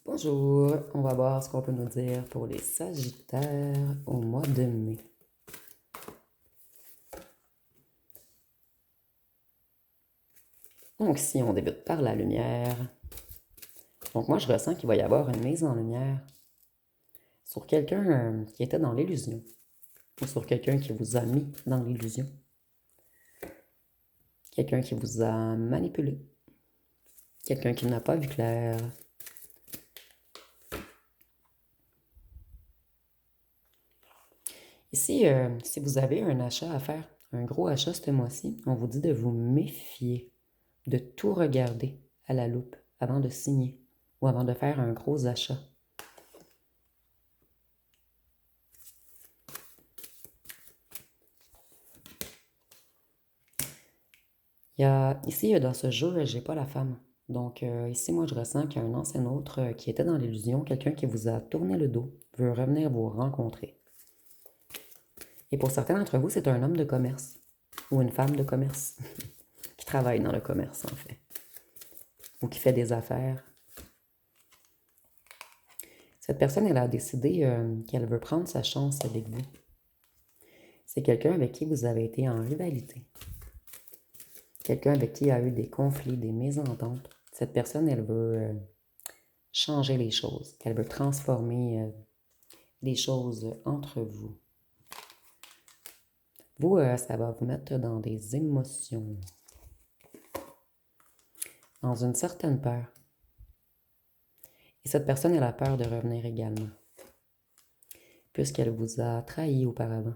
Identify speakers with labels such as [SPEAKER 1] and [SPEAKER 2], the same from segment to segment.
[SPEAKER 1] Bonjour, on va voir ce qu'on peut nous dire pour les Sagittaires au mois de mai. Donc si on débute par la lumière, donc moi je ressens qu'il va y avoir une mise en lumière sur quelqu'un qui était dans l'illusion, ou sur quelqu'un qui vous a mis dans l'illusion, quelqu'un qui vous a manipulé, quelqu'un qui n'a pas vu clair. Ici, si vous avez un achat à faire, un gros achat ce mois-ci, on vous dit de vous méfier, de tout regarder à la loupe avant de signer ou avant de faire un gros achat. Ici, dans ce jeu, j'ai pas la femme. Donc, ici, moi, je ressens qu'il y a un ancien autre qui était dans l'illusion, quelqu'un qui vous a tourné le dos, veut revenir vous rencontrer. Et pour certains d'entre vous, c'est un homme de commerce ou une femme de commerce qui travaille dans le commerce, en fait, ou qui fait des affaires. Cette personne, elle a décidé qu'elle veut prendre sa chance avec vous. C'est quelqu'un avec qui vous avez été en rivalité. Quelqu'un avec qui il y a eu des conflits, des mésententes. Cette personne, elle veut changer les choses. Elle veut transformer les choses entre vous. Vous, ça va vous mettre dans des émotions, dans une certaine peur. Et cette personne, elle a peur de revenir également, puisqu'elle vous a trahi auparavant.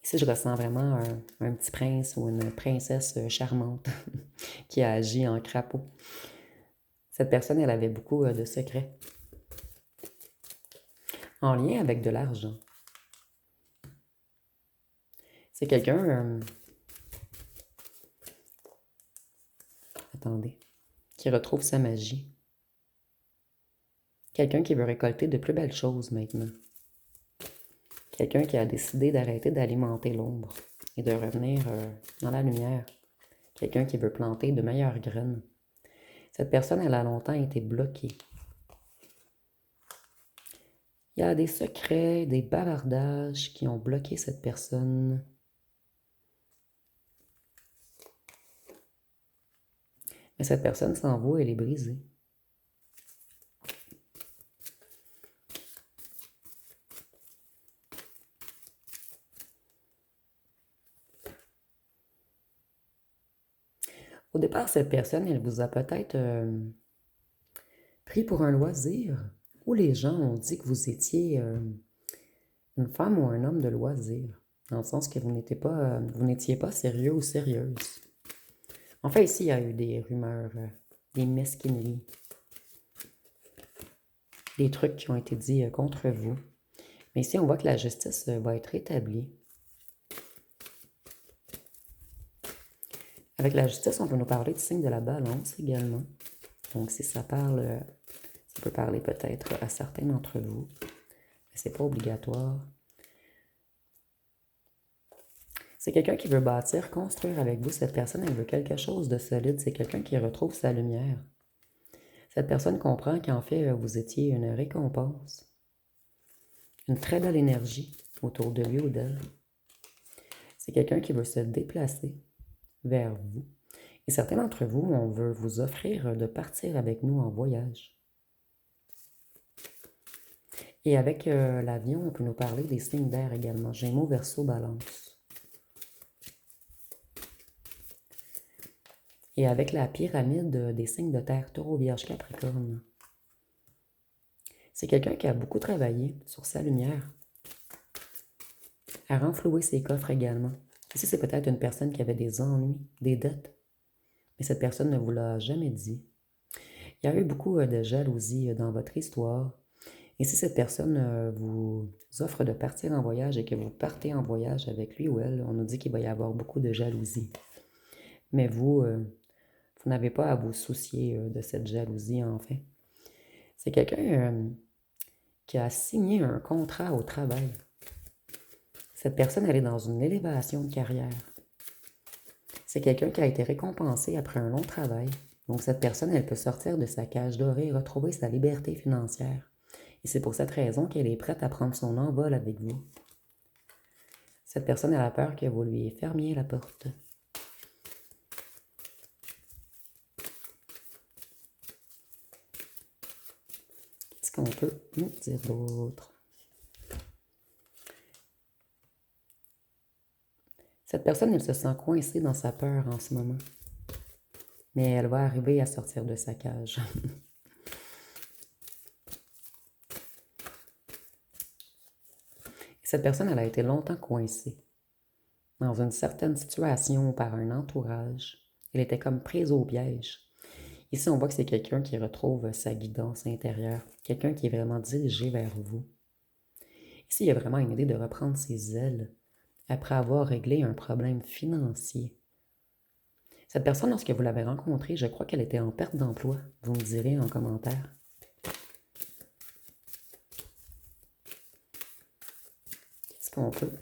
[SPEAKER 1] Ici, je ressens vraiment un petit prince ou une princesse charmante qui a agi en crapaud. Cette personne, elle avait beaucoup de secrets en lien avec de l'argent. C'est quelqu'un, attendez, qui retrouve sa magie. Quelqu'un qui veut récolter de plus belles choses maintenant. Quelqu'un qui a décidé d'arrêter d'alimenter l'ombre et de revenir dans la lumière. Quelqu'un qui veut planter de meilleures graines. Cette personne, elle a longtemps été bloquée. Il y a des secrets, des bavardages qui ont bloqué cette personne. Mais cette personne s'en va, elle est brisée. Au départ, cette personne, elle vous a peut-être pris pour un loisir, où les gens ont dit que vous étiez une femme ou un homme de loisir, dans le sens que vous n'étiez pas sérieux ou sérieuse. En fait, ici, il y a eu des rumeurs, des mesquineries, des trucs qui ont été dits contre vous. Mais ici, on voit que la justice va être rétablie. Avec la justice, on peut nous parler du signe de la balance également. Donc, si ça parle, ça peut parler peut-être à certains d'entre vous, mais c'est pas obligatoire. C'est quelqu'un qui veut bâtir, construire avec vous. Cette personne, elle veut quelque chose de solide. C'est quelqu'un qui retrouve sa lumière. Cette personne comprend qu'en fait, vous étiez une récompense. Une très belle énergie autour de lui ou d'elle. C'est quelqu'un qui veut se déplacer vers vous. Et certains d'entre vous, on veut vous offrir de partir avec nous en voyage. Et avec l'avion, on peut nous parler des signes d'air également. Gémeaux, Verseau, Balance. Et avec la pyramide des signes de terre, Taureau, Vierge, Capricorne. C'est quelqu'un qui a beaucoup travaillé sur sa lumière, à renflouer ses coffres également. Ici, c'est peut-être une personne qui avait des ennuis, des dettes, mais cette personne ne vous l'a jamais dit. Il y a eu beaucoup de jalousie dans votre histoire. Et si cette personne vous offre de partir en voyage et que vous partez en voyage avec lui ou elle, on nous dit qu'il va y avoir beaucoup de jalousie. Mais vous n'avez pas à vous soucier de cette jalousie, en fait. C'est quelqu'un qui a signé un contrat au travail. Cette personne, elle est dans une élévation de carrière. C'est quelqu'un qui a été récompensé après un long travail. Donc, cette personne, elle peut sortir de sa cage dorée et retrouver sa liberté financière. Et c'est pour cette raison qu'elle est prête à prendre son envol avec vous. Cette personne, elle a peur que vous lui fermiez la porte. Qu'est-ce qu'on peut nous dire d'autre? Cette personne, elle se sent coincée dans sa peur en ce moment. Mais elle va arriver à sortir de sa cage. Cette personne, elle a été longtemps coincée dans une certaine situation par un entourage. Elle était comme prise au piège. Ici, on voit que c'est quelqu'un qui retrouve sa guidance intérieure, quelqu'un qui est vraiment dirigé vers vous. Ici, il y a vraiment une idée de reprendre ses ailes après avoir réglé un problème financier. Cette personne, lorsque vous l'avez rencontrée, je crois qu'elle était en perte d'emploi. Vous me direz en commentaire. Qu'est-ce qu'on peut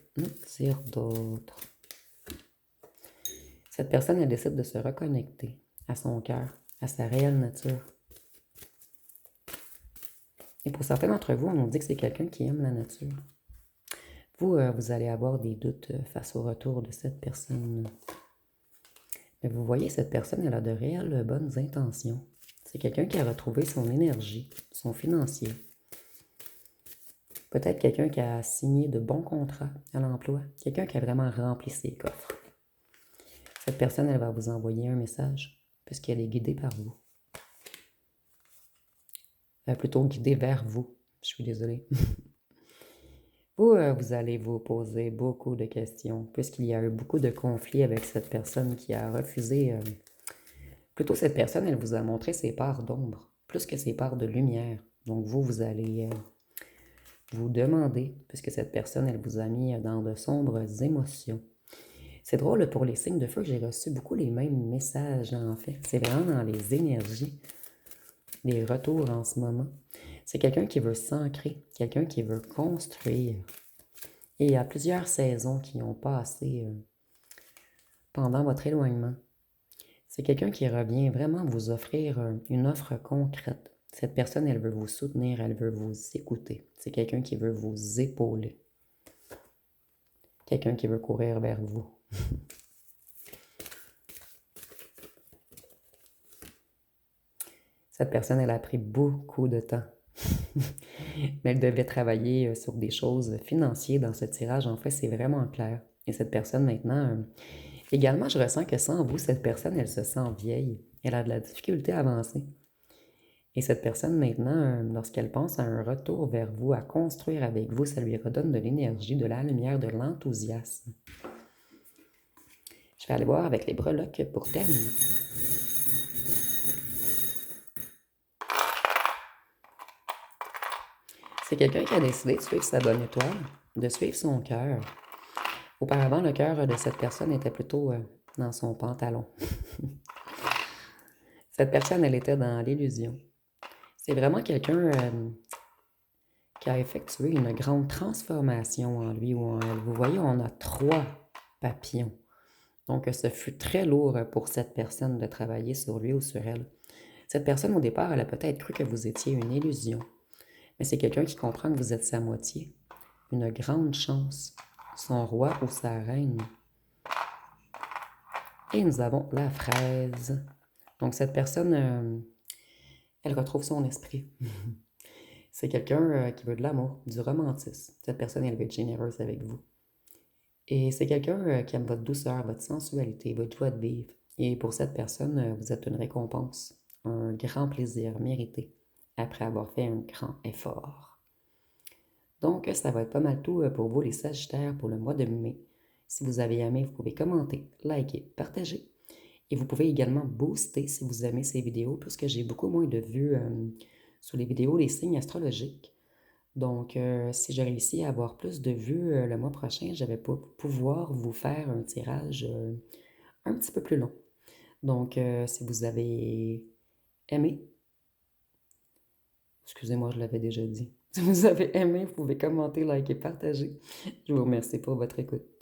[SPEAKER 1] dire d'autre? Cette personne, elle décide de se reconnecter à son cœur, à sa réelle nature. Et pour certains d'entre vous, on nous dit que c'est quelqu'un qui aime la nature. Vous, vous allez avoir des doutes face au retour de cette personne. Mais vous voyez, cette personne, elle a de réelles bonnes intentions. C'est quelqu'un qui a retrouvé son énergie, son financier. Peut-être quelqu'un qui a signé de bons contrats à l'emploi. Quelqu'un qui a vraiment rempli ses coffres. Cette personne, elle va vous envoyer un message puisqu'elle est guidée par vous. Plutôt guidée vers vous. Je suis désolée. Vous, vous allez vous poser beaucoup de questions puisqu'il y a eu beaucoup de conflits avec cette personne qui a refusé. Plutôt, cette personne, elle vous a montré ses parts d'ombre plus que ses parts de lumière. Donc, vous allez vous demander, puisque cette personne, elle vous a mis dans de sombres émotions. C'est drôle, pour les signes de feu, j'ai reçu beaucoup les mêmes messages, en fait. C'est vraiment dans les énergies, les retours en ce moment. C'est quelqu'un qui veut s'ancrer, quelqu'un qui veut construire. Et il y a plusieurs saisons qui ont passé pendant votre éloignement. C'est quelqu'un qui revient vraiment vous offrir une offre concrète. Cette personne, elle veut vous soutenir, elle veut vous écouter. C'est quelqu'un qui veut vous épauler. Quelqu'un qui veut courir vers vous. Cette personne, elle a pris beaucoup de temps. Mais elle devait travailler sur des choses financières dans ce tirage. En fait, c'est vraiment clair. Et cette personne, maintenant, également, je ressens que sans vous, cette personne, elle se sent vieille. Elle a de la difficulté à avancer. Et cette personne, maintenant, lorsqu'elle pense à un retour vers vous, à construire avec vous, ça lui redonne de l'énergie, de la lumière, de l'enthousiasme. Je vais aller voir avec les breloques pour terminer. C'est quelqu'un qui a décidé de suivre sa bonne étoile, de suivre son cœur. Auparavant, le cœur de cette personne était plutôt dans son pantalon. Cette personne, elle était dans l'illusion. C'est vraiment quelqu'un qui a effectué une grande transformation en lui ou en elle. Vous voyez, on a 3 papillons. Donc, ce fut très lourd pour cette personne de travailler sur lui ou sur elle. Cette personne, au départ, elle a peut-être cru que vous étiez une illusion. Mais c'est quelqu'un qui comprend que vous êtes sa moitié. Une grande chance. Son roi ou sa reine. Et nous avons la fraise. Donc, cette personne, elle retrouve son esprit. C'est quelqu'un qui veut de l'amour, du romantisme. Cette personne, elle veut être généreuse avec vous. Et c'est quelqu'un qui aime votre douceur, votre sensualité, votre joie de vivre. Et pour cette personne, vous êtes une récompense, un grand plaisir mérité après avoir fait un grand effort. Donc, ça va être pas mal tout pour vous, les Sagittaires, pour le mois de mai. Si vous avez aimé, vous pouvez commenter, liker, partager. Et vous pouvez également booster si vous aimez ces vidéos, puisque j'ai beaucoup moins de vues sur les vidéos, les signes astrologiques. Donc, si je réussis à avoir plus de vues le mois prochain, je vais pouvoir vous faire un tirage un petit peu plus long. Donc, si vous avez aimé, excusez-moi, je l'avais déjà dit. Si vous avez aimé, vous pouvez commenter, liker, partager. Je vous remercie pour votre écoute.